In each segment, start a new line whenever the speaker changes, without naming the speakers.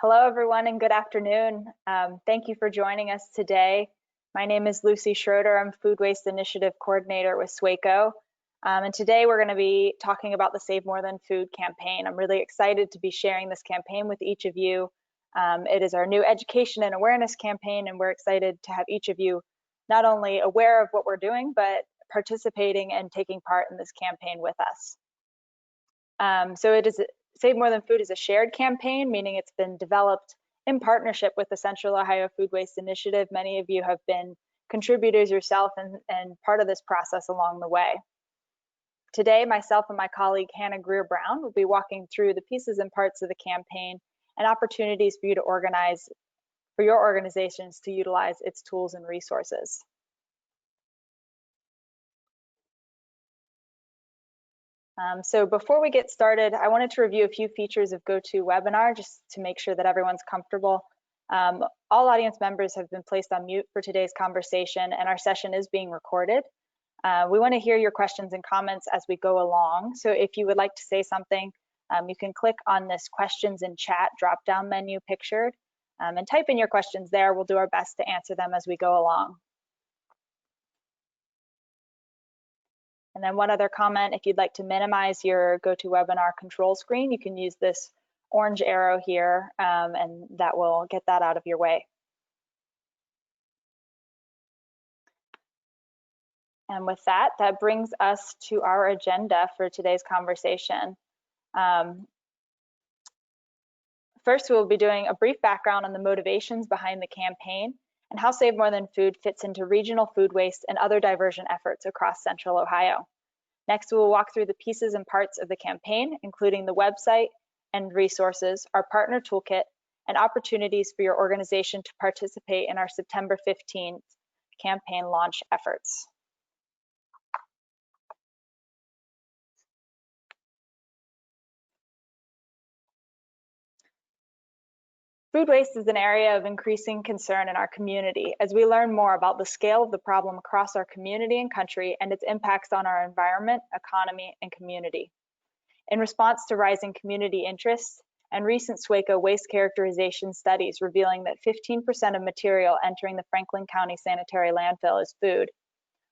Hello, everyone, and good afternoon. Thank you for joining us today. My name is Lucy Schroeder. I'm Food Waste Initiative Coordinator with SWACO. And today we're going to be talking about the Save More Than Food campaign. I'm really excited to be sharing this campaign with each of you. It is our new education and awareness campaign, and we're excited to have each of you not only aware of what we're doing, but participating and taking part in this campaign with us. Save More Than Food is a shared campaign, meaning it's been developed in partnership with the Central Ohio Food Waste Initiative. Many of you have been contributors yourself and part of this process along the way. Today, myself and my colleague Hannah Greer-Brown will be walking through the pieces and parts of the campaign and opportunities for you to organize, for your organizations to utilize its tools and resources. So before we get started, I wanted to review a few features of GoToWebinar just to make sure that everyone's comfortable. All audience members have been placed on mute for today's conversation, and our session is being recorded. We want to hear your questions and comments as we go along. So if you would like to say something, you can click on this questions in chat drop-down menu pictured and type in your questions there. We'll do our best to answer them as we go along. And then one other comment, if you'd like to minimize your GoToWebinar control screen, you can use this orange arrow here, and that will get that out of your way. And with that, that brings us to our agenda for today's conversation. First, we'll be doing a brief background on the motivations behind the campaign and how Save More Than Food fits into regional food waste and other diversion efforts across Central Ohio. Next, we will walk through the pieces and parts of the campaign, including the website and resources, our partner toolkit, and opportunities for your organization to participate in our September 15th campaign launch efforts. Food waste is an area of increasing concern in our community as we learn more about the scale of the problem across our community and country and its impacts on our environment, economy, and community. In response to rising community interests and recent SWACO waste characterization studies revealing that 15% of material entering the Franklin County sanitary landfill is food,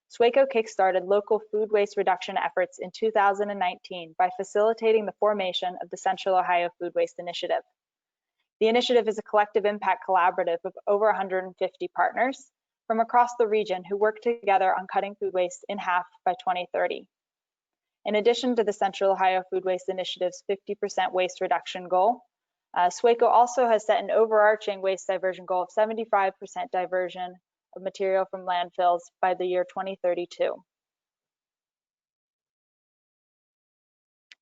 SWACO kickstarted local food waste reduction efforts in 2019 by facilitating the formation of the Central Ohio Food Waste Initiative. The initiative is a collective impact collaborative of over 150 partners from across the region who work together on cutting food waste in half by 2030. In addition to the Central Ohio Food Waste Initiative's 50% waste reduction goal, SWACO also has set an overarching waste diversion goal of 75% diversion of material from landfills by the year 2032.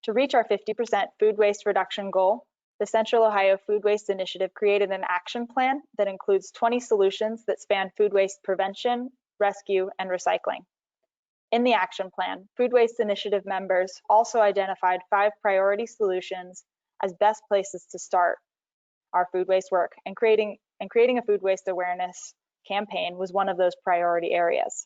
To reach our 50% food waste reduction goal, the Central Ohio Food Waste Initiative created an action plan that includes 20 solutions that span food waste prevention, rescue, and recycling. In the action plan, Food Waste Initiative members also identified 5 priority solutions as best places to start our food waste work, and creating a food waste awareness campaign was one of those priority areas.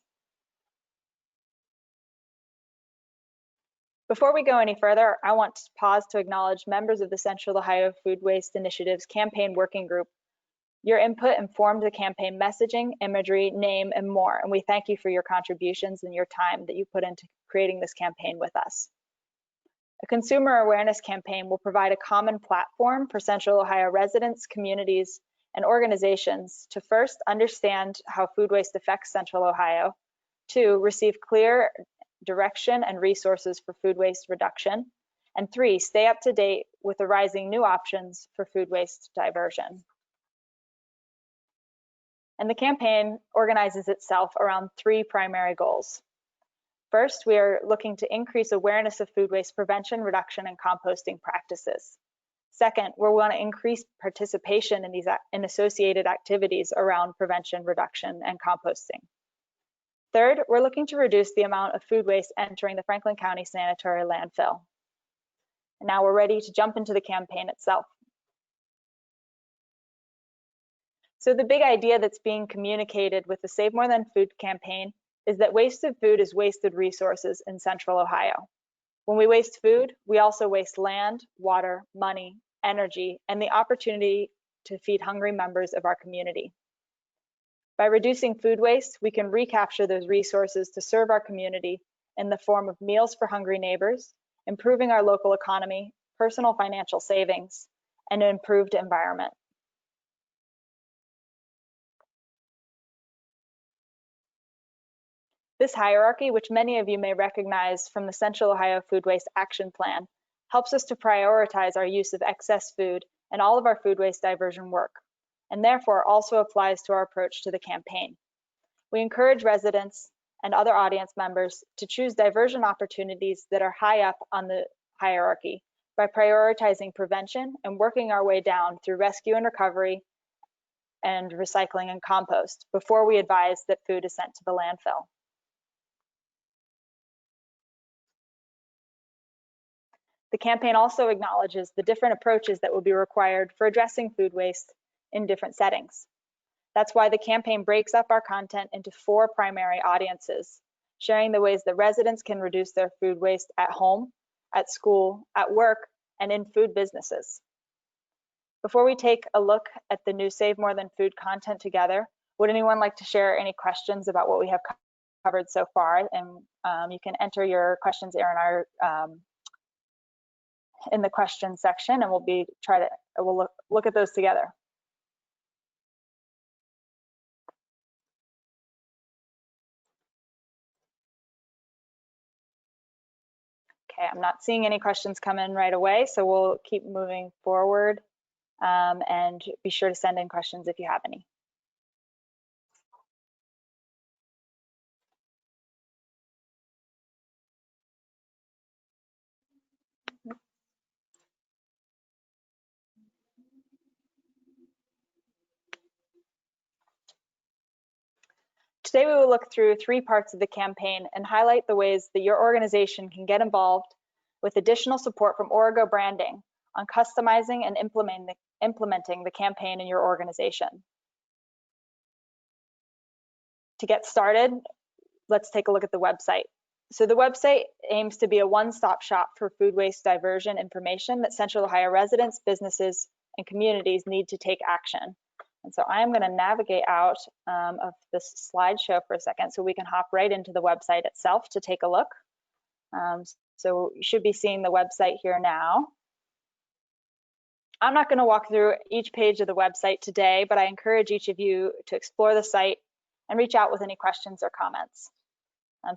Before we go any further, I want to pause to acknowledge members of the Central Ohio Food Waste Initiative's campaign working group. Your input informed the campaign messaging, imagery, name, and more, and we thank you for your contributions and your time that you put into creating this campaign with us. A consumer awareness campaign will provide a common platform for Central Ohio residents, communities, and organizations to first understand how food waste affects Central Ohio, 2, receive clear direction and resources for food waste reduction, and 3, stay up to date with the rising new options for food waste diversion. And the campaign organizes itself around 3 primary goals. First, we are looking to increase awareness of food waste prevention, reduction, and composting practices. Second, we want to increase participation in associated activities around prevention, reduction, and composting. Third, we're looking to reduce the amount of food waste entering the Franklin County sanitary landfill. And now we're ready to jump into the campaign itself. So the big idea that's being communicated with the Save More Than Food campaign is that wasted food is wasted resources in Central Ohio. When we waste food, we also waste land, water, money, energy, and the opportunity to feed hungry members of our community. By reducing food waste, we can recapture those resources to serve our community in the form of meals for hungry neighbors, improving our local economy, personal financial savings, and an improved environment. This hierarchy, which many of you may recognize from the Central Ohio Food Waste Action Plan, helps us to prioritize our use of excess food and all of our food waste diversion work, and therefore also applies to our approach to the campaign. We encourage residents and other audience members to choose diversion opportunities that are high up on the hierarchy by prioritizing prevention and working our way down through rescue and recovery and recycling and compost before we advise that food is sent to the landfill. The campaign also acknowledges the different approaches that will be required for addressing food waste in different settings. That's why the campaign breaks up our content into 4 primary audiences, sharing the ways that residents can reduce their food waste at home, at school, at work, and in food businesses. Before we take a look at the new Save More Than Food content together, would anyone like to share any questions about what we have covered so far? And you can enter your questions here in our in the question section, and we'll look at those together. Okay, I'm not seeing any questions come in right away, so we'll keep moving forward and be sure to send in questions if you have any. Today we will look through 3 parts of the campaign and highlight the ways that your organization can get involved with additional support from Origo Branding on customizing and implementing the campaign in your organization. To get started, let's take a look at the website. So the website aims to be a one-stop shop for food waste diversion information that Central Ohio residents, businesses, and communities need to take action. And so I'm going to navigate out of this slideshow for a second so we can hop right into the website itself to take a look. So you should be seeing the website here now. I'm not going to walk through each page of the website today, but I encourage each of you to explore the site and reach out with any questions or comments.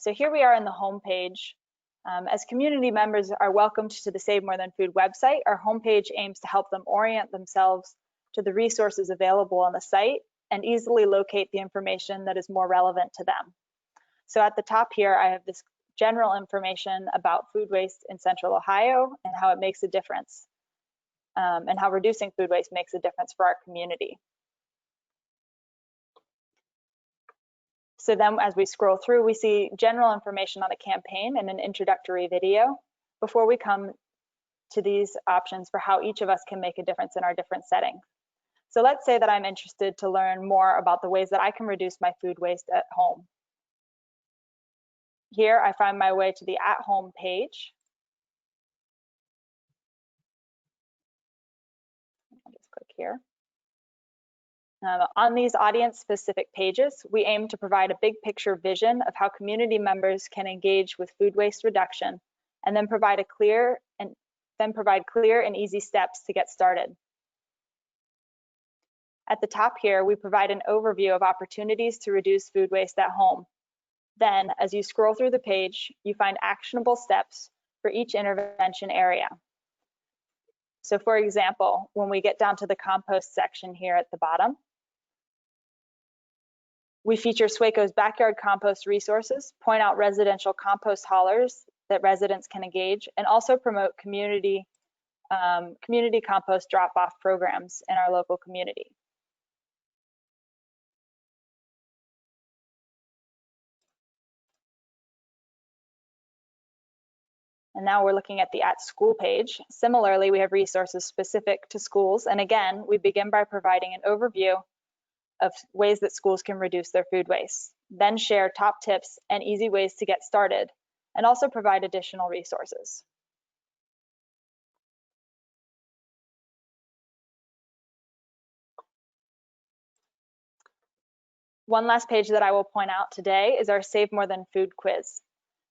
So here we are in the home page. As community members are welcomed to the Save More Than Food website, our homepage aims to help them orient themselves to the resources available on the site and easily locate the information that is more relevant to them. So at the top here, I have this general information about food waste in Central Ohio and how it makes a difference, and how reducing food waste makes a difference for our community. So then as we scroll through, we see general information on the campaign and an introductory video before we come to these options for how each of us can make a difference in our different settings. So let's say that I'm interested to learn more about the ways that I can reduce my food waste at home. Here I find my way to the at home page. I'll just click here. On these audience specific pages, we aim to provide a big picture vision of how community members can engage with food waste reduction and then provide clear and easy steps to get started. At the top here, we provide an overview of opportunities to reduce food waste at home. Then, as you scroll through the page, you find actionable steps for each intervention area. So for example, when we get down to the compost section here at the bottom, we feature SWACO's backyard compost resources, point out residential compost haulers that residents can engage, and also promote community compost drop-off programs in our local community. And now we're looking at the at school page. Similarly, we have resources specific to schools. And again, we begin by providing an overview of ways that schools can reduce their food waste, then share top tips and easy ways to get started, and also provide additional resources. One last page that I will point out today is our Save More Than Food quiz.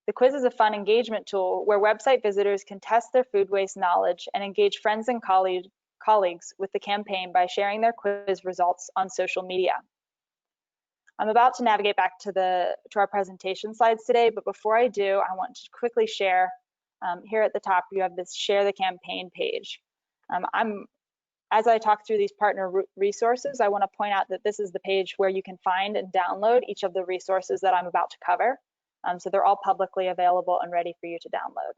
The quiz is a fun engagement tool where website visitors can test their food waste knowledge and engage friends and colleagues with the campaign by sharing their quiz results on social media. I'm about to navigate back to our presentation slides today, but before I do, I want to quickly share, here at the top, you have this Share the Campaign page. As I talk through these partner resources, I want to point out that this is the page where you can find and download each of the resources that I'm about to cover. So they're all publicly available and ready for you to download.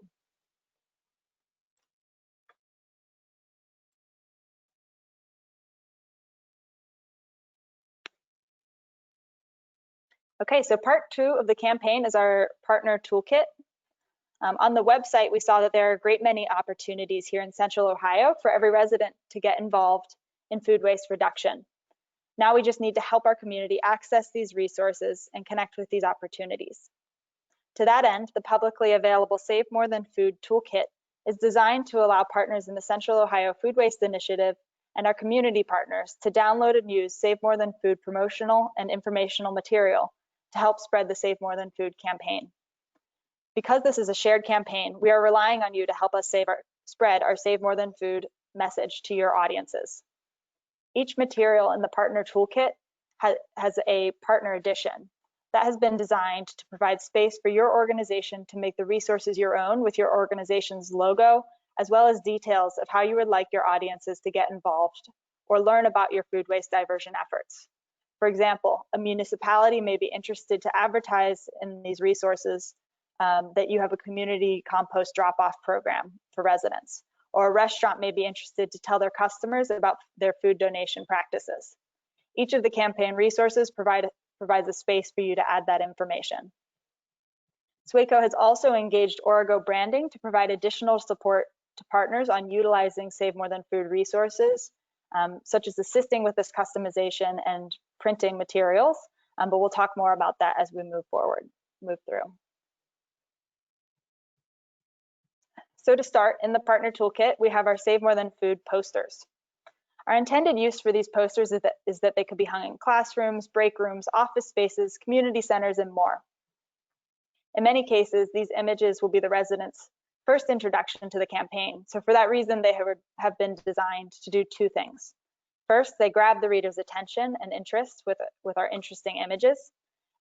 Okay, so part 2 of the campaign is our partner toolkit. On the website, we saw that there are a great many opportunities here in Central Ohio for every resident to get involved in food waste reduction. Now we just need to help our community access these resources and connect with these opportunities. To that end, the publicly available Save More Than Food Toolkit is designed to allow partners in the Central Ohio Food Waste Initiative and our community partners to download and use Save More Than Food promotional and informational material to help spread the Save More Than Food campaign. Because this is a shared campaign, we are relying on you to help us spread our Save More Than Food message to your audiences. Each material in the partner toolkit has a partner edition that has been designed to provide space for your organization to make the resources your own with your organization's logo, as well as details of how you would like your audiences to get involved or learn about your food waste diversion efforts. For example, a municipality may be interested to advertise in these resources that you have a community compost drop-off program for residents, or a restaurant may be interested to tell their customers about their food donation practices. Each of the campaign resources provides a space for you to add that information. SWACO has also engaged Origo Branding to provide additional support to partners on utilizing Save More Than Food resources, such as assisting with this customization and printing materials, but we'll talk more about that as we move through. So to start, in the partner toolkit, we have our Save More Than Food posters. Our intended use for these posters is that they could be hung in classrooms, break rooms, office spaces, community centers, and more. In many cases, these images will be the residents' first introduction to the campaign. So for that reason, they have been designed to do two things. First, they grab the reader's attention and interest with our interesting images.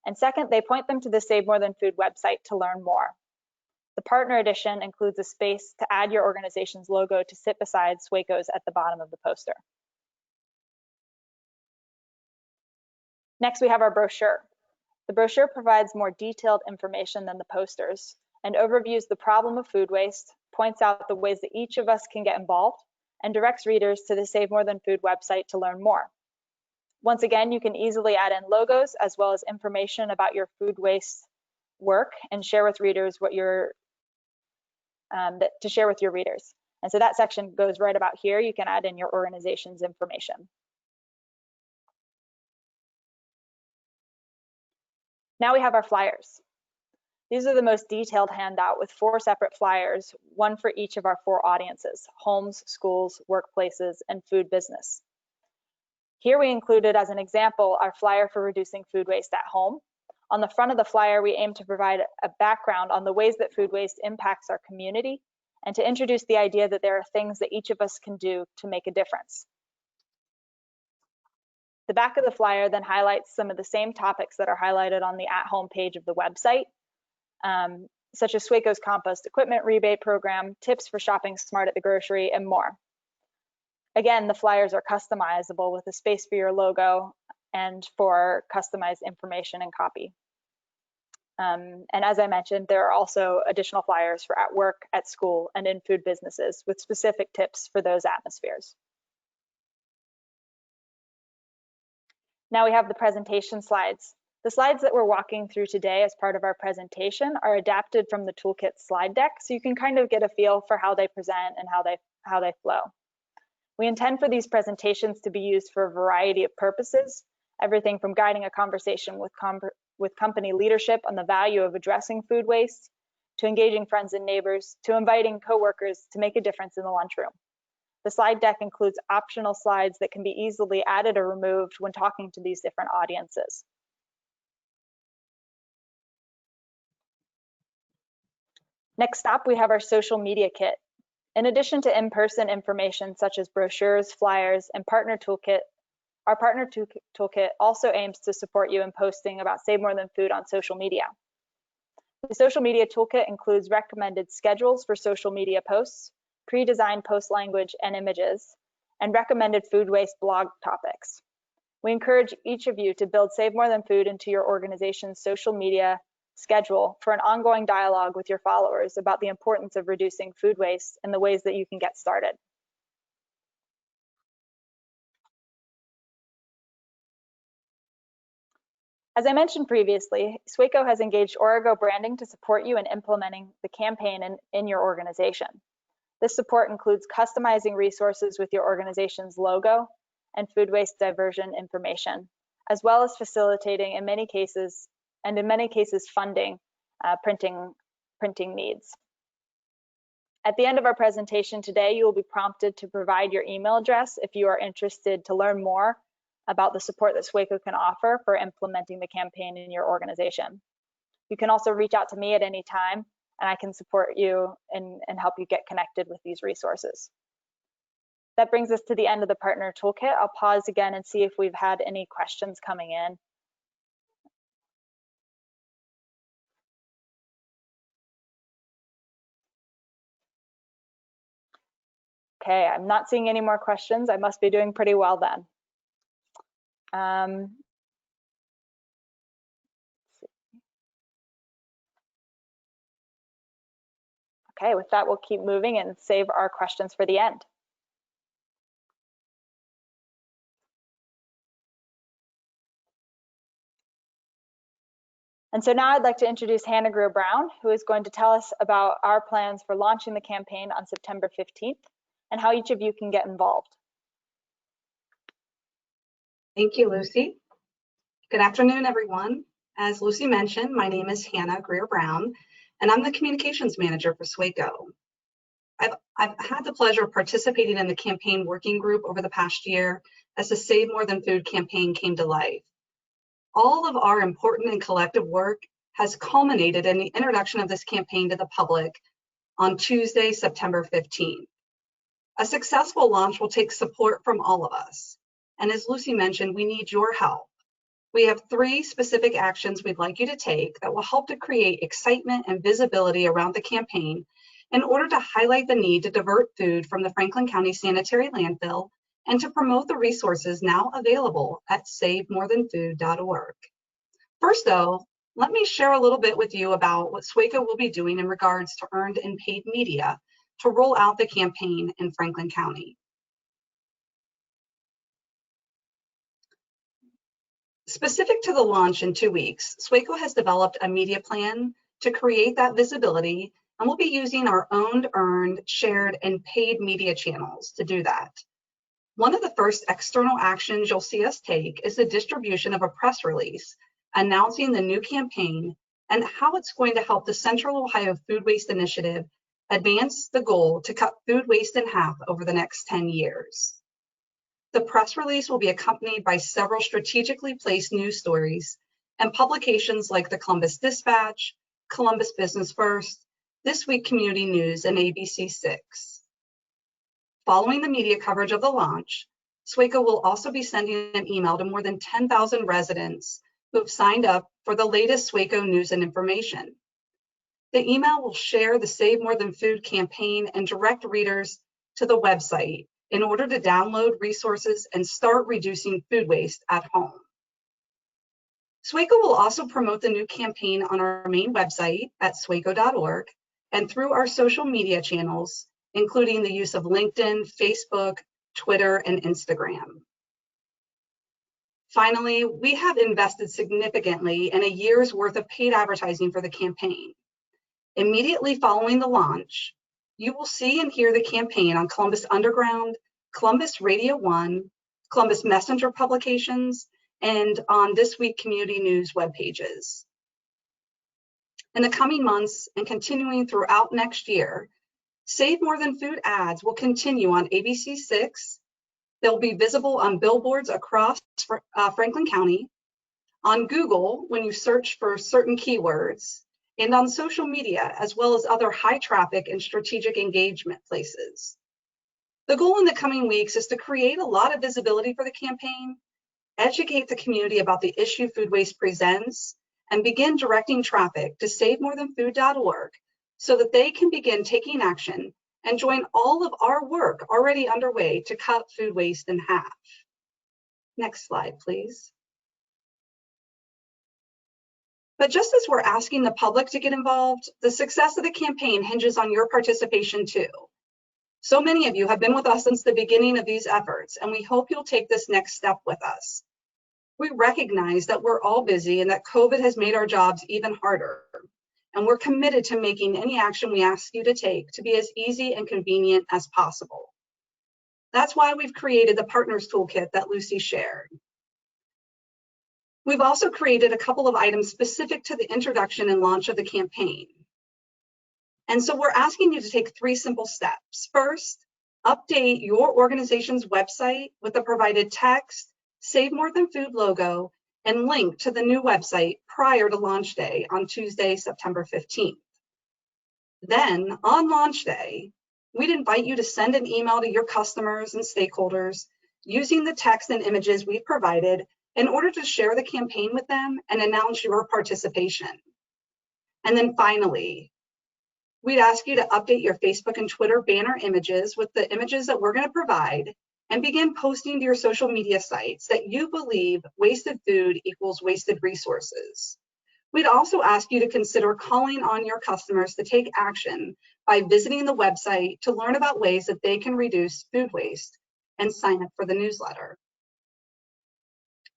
And second, they point them to the Save More Than Food website to learn more. The partner edition includes a space to add your organization's logo to sit beside SWACO's at the bottom of the poster. Next, we have our brochure. The brochure provides more detailed information than the posters and overviews the problem of food waste, points out the ways that each of us can get involved, and directs readers to the Save More Than Food website to learn more. Once again, you can easily add in logos as well as information about your food waste work and share with readers what to share with your readers. And so that section goes right about here. You can add in your organization's information. Now we have our flyers. These are the most detailed handout with 4 separate flyers, one for each of our 4 audiences: homes, schools, workplaces, and food business. Here we included as an example our flyer for reducing food waste at home. On the front of the flyer, we aim to provide a background on the ways that food waste impacts our community and to introduce the idea that there are things that each of us can do to make a difference. The back of the flyer then highlights some of the same topics that are highlighted on the at-home page of the website, such as SWACO's compost equipment rebate program, tips for shopping smart at the grocery, and more. Again, the flyers are customizable with a space for your logo and for customized information and copy. And as I mentioned, there are also additional flyers for at work, at school, and in food businesses with specific tips for those atmospheres. Now we have the presentation slides. The slides that we're walking through today as part of our presentation are adapted from the Toolkit slide deck, so you can kind of get a feel for how they present and how they flow. We intend for these presentations to be used for a variety of purposes, everything from guiding a conversation with company leadership on the value of addressing food waste, to engaging friends and neighbors, to inviting coworkers to make a difference in the lunchroom. The slide deck includes optional slides that can be easily added or removed when talking to these different audiences. Next up, we have our social media kit. In addition to in-person information such as brochures, flyers, and partner toolkit, our partner toolkit also aims to support you in posting about Save More Than Food on social media. The social media toolkit includes recommended schedules for social media posts, pre-designed post language and images, and recommended food waste blog topics. We encourage each of you to build Save More Than Food into your organization's social media schedule for an ongoing dialogue with your followers about the importance of reducing food waste and the ways that you can get started. As I mentioned previously, SWACO has engaged Origo Branding to support you in implementing the campaign in your organization. This support includes customizing resources with your organization's logo and food waste diversion information, as well as facilitating in many cases funding printing needs. At the end of our presentation today, you will be prompted to provide your email address if you are interested to learn more about the support that SWACO can offer for implementing the campaign in your organization. You can also reach out to me at any time, and I can support you and help you get connected with these resources. That brings us to the end of the partner toolkit. I'll pause again and see if we've had any questions coming in. Okay, I'm not seeing any more questions. I must be doing pretty well then. Okay, with that, we'll keep moving and save our questions for the end. And so now I'd like to introduce Hannah Greer-Brown, who is going to tell us about our plans for launching the campaign on September 15th and how each of you can get involved.
Thank you, Lucy. Good afternoon, everyone. As Lucy mentioned, my name is Hannah Greer-Brown, and I'm the Communications Manager for SWACO. I've had the pleasure of participating in the campaign working group over the past year as the Save More Than Food campaign came to life. All of our important and collective work has culminated in the introduction of this campaign to the public on Tuesday, September 15th. A successful launch will take support from all of us. And as Lucy mentioned, we need your help. We have 3 specific actions we'd like you to take that will help to create excitement and visibility around the campaign in order to highlight the need to divert food from the Franklin County Sanitary Landfill and to promote the resources now available at SaveMoreThanFood.org. First, though, let me share a little bit with you about what SWACO will be doing in regards to earned and paid media to roll out the campaign in Franklin County. Specific to the launch in 2 weeks, SWACO has developed a media plan to create that visibility, and we'll be using our owned, earned, shared, and paid media channels to do that. One of the first external actions you'll see us take is the distribution of a press release announcing the new campaign and how it's going to help the Central Ohio Food Waste Initiative advance the goal to cut food waste in half over the next 10 years. The press release will be accompanied by several strategically placed news stories and publications like the Columbus Dispatch, Columbus Business First, This Week Community News, and ABC 6. Following the media coverage of the launch, SWACO will also be sending an email to more than 10,000 residents who have signed up for the latest SWACO news and information. The email will share the Save More Than Food campaign and direct readers to the website in order to download resources and start reducing food waste at home. SWACO will also promote the new campaign on our main website at swaco.org and through our social media channels, including the use of LinkedIn, Facebook, Twitter, and Instagram. Finally, we have invested significantly in a year's worth of paid advertising for the campaign. Immediately following the launch, you will see and hear the campaign on Columbus Underground, Columbus Radio 1, Columbus Messenger publications, and on This Week Community News web pages. In the coming months and continuing throughout next year, Save More Than Food ads will continue on ABC 6. They'll be visible on billboards across Franklin County, on Google when you search for certain keywords, and on social media, as well as other high traffic and strategic engagement places. The goal in the coming weeks is to create a lot of visibility for the campaign, educate the community about the issue food waste presents, and begin directing traffic to SaveMoreThanFood.org so that they can begin taking action and join all of our work already underway to cut food waste in half. Next slide, please. But just as we're asking the public to get involved, the success of the campaign hinges on your participation too. So many of you have been with us since the beginning of these efforts, and we hope you'll take this next step with us. We recognize that we're all busy and that COVID has made our jobs even harder, and we're committed to making any action we ask you to take to be as easy and convenient as possible. That's why we've created the Partners Toolkit that Lucy shared. We've also created a couple of items specific to the introduction and launch of the campaign. And so we're asking you to take 3 simple steps. First, update your organization's website with the provided text, Save More Than Food logo, and link to the new website prior to launch day on Tuesday, September 15th. Then on launch day, we'd invite you to send an email to your customers and stakeholders using the text and images we've provided in order to share the campaign with them and announce your participation. And then finally, we'd ask you to update your Facebook and Twitter banner images with the images that we're going to provide and begin posting to your social media sites that you believe wasted food equals wasted resources. We'd also ask you to consider calling on your customers to take action by visiting the website to learn about ways that they can reduce food waste and sign up for the newsletter.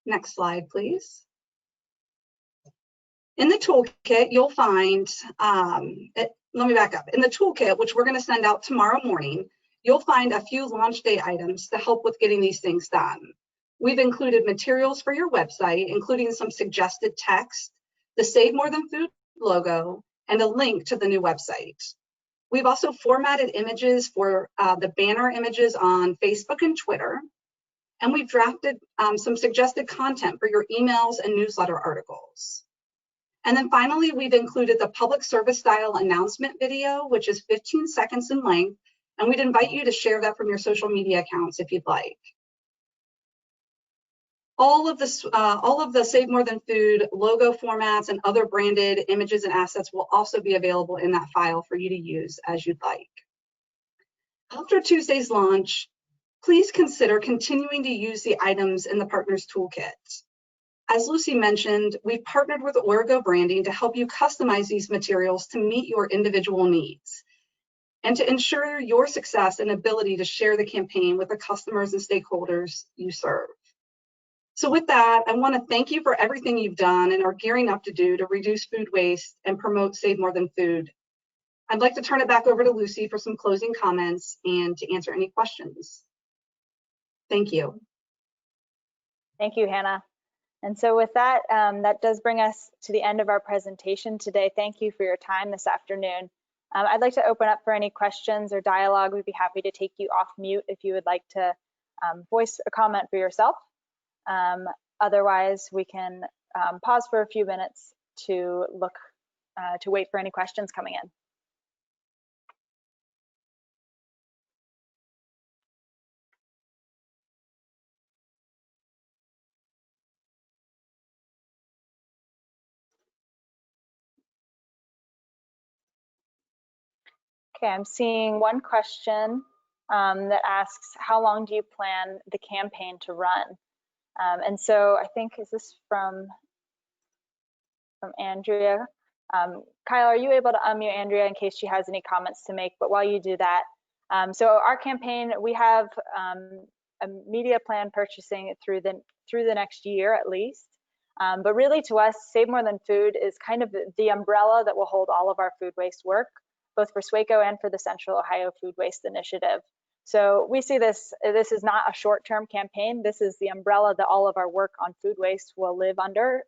Next slide, please. In the toolkit, you'll find, let me back up. In the toolkit, which we're going to send out tomorrow morning, you'll find a few launch day items to help with getting these things done. We've included materials for your website, including some suggested text, the Save More Than Food logo, and a link to the new website. We've also formatted images for the banner images on Facebook and Twitter, and we've drafted some suggested content for your emails and newsletter articles. And then finally, we've included the public service style announcement video, which is 15 seconds in length, and we'd invite you to share that from your social media accounts if you'd like. All of the Save More Than Food logo formats and other branded images and assets will also be available in that file for you to use as you'd like. After Tuesday's launch, please consider continuing to use the items in the Partners Toolkit. As Lucy mentioned, we've partnered with Origo Branding to help you customize these materials to meet your individual needs and to ensure your success and ability to share the campaign with the customers and stakeholders you serve. So with that, I want to thank you for everything you've done and are gearing up to do to reduce food waste and promote Save More Than Food. I'd like to turn it back over to Lucy for some closing comments and to answer any questions. Thank you.
Thank you, Hannah. And so with that, that does bring us to the end of our presentation today. Thank you for your time this afternoon. I'd like to open up for any questions or dialogue. We'd be happy to take you off mute if you would like to voice a comment for yourself. Otherwise, we can pause for a few minutes to wait for any questions coming in. Okay, I'm seeing one question that asks, how long do you plan the campaign to run? And so I think, is this from Andrea? Kyle, are you able to unmute Andrea in case she has any comments to make? But while you do that, so our campaign, we have a media plan purchasing through the next year at least. But really to us, Save More Than Food is kind of the umbrella that will hold all of our food waste work, both for SWACO and for the Central Ohio Food Waste Initiative. So we see this is not a short-term campaign. This is the umbrella that all of our work on food waste will live under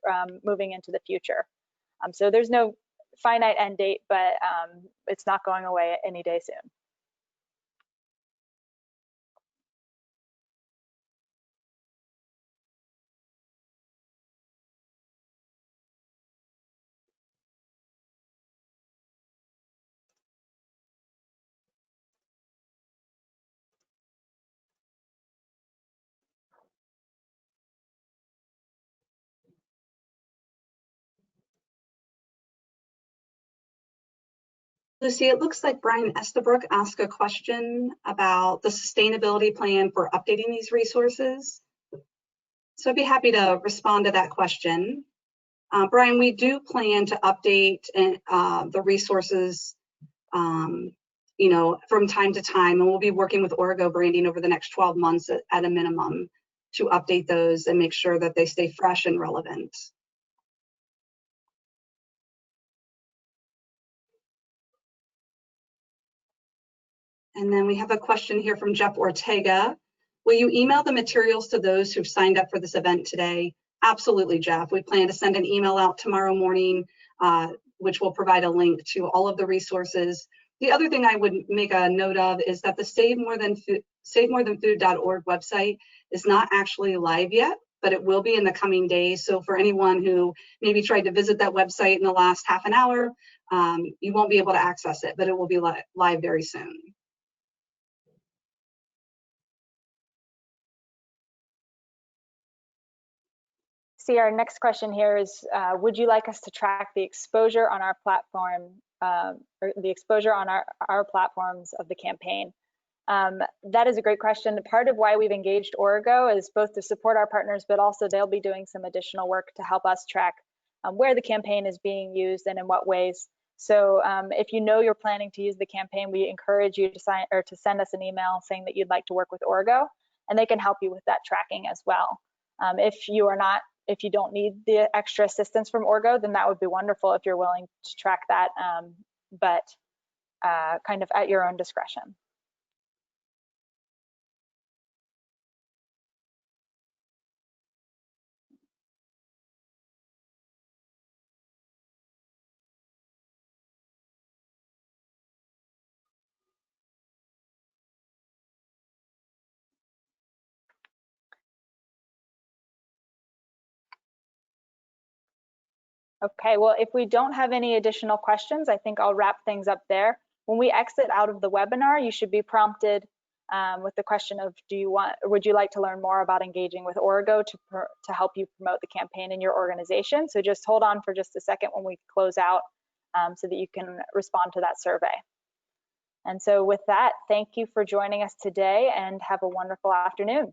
moving into the future. So there's no finite end date, but it's not going away any day soon.
Lucy, it looks like Brian Estabrook asked a question about the sustainability plan for updating these resources. So I'd be happy to respond to that question. Brian, we do plan to update the resources, from time to time, and we'll be working with Origo Branding over the next 12 months at a minimum to update those and make sure that they stay fresh and relevant. And then we have a question here from Jeff Ortega. Will you email the materials to those who've signed up for this event today? Absolutely, Jeff. We plan to send an email out tomorrow morning, which will provide a link to all of the resources. The other thing I would make a note of is that the SaveMoreThanFood.org website is not actually live yet, but it will be in the coming days. So for anyone who maybe tried to visit that website in the last half an hour, you won't be able to access it, but it will be live very soon.
See, our next question here is, would you like us to track the exposure on our platform, or the exposure on our platforms of the campaign? That is a great question. Part of why we've engaged Origo is both to support our partners, but also they'll be doing some additional work to help us track where the campaign is being used and in what ways. So if you know you're planning to use the campaign, we encourage you to send us an email saying that you'd like to work with Origo, and they can help you with that tracking as well. If you don't need the extra assistance from Origo, then that would be wonderful if you're willing to track that, but kind of at your own discretion. Okay, well, if we don't have any additional questions, I think I'll wrap things up there. When we exit out of the webinar, you should be prompted with the question of, would you like to learn more about engaging with Origo to help you promote the campaign in your organization? So just hold on for just a second when we close out so that you can respond to that survey. And so with that, thank you for joining us today and have a wonderful afternoon.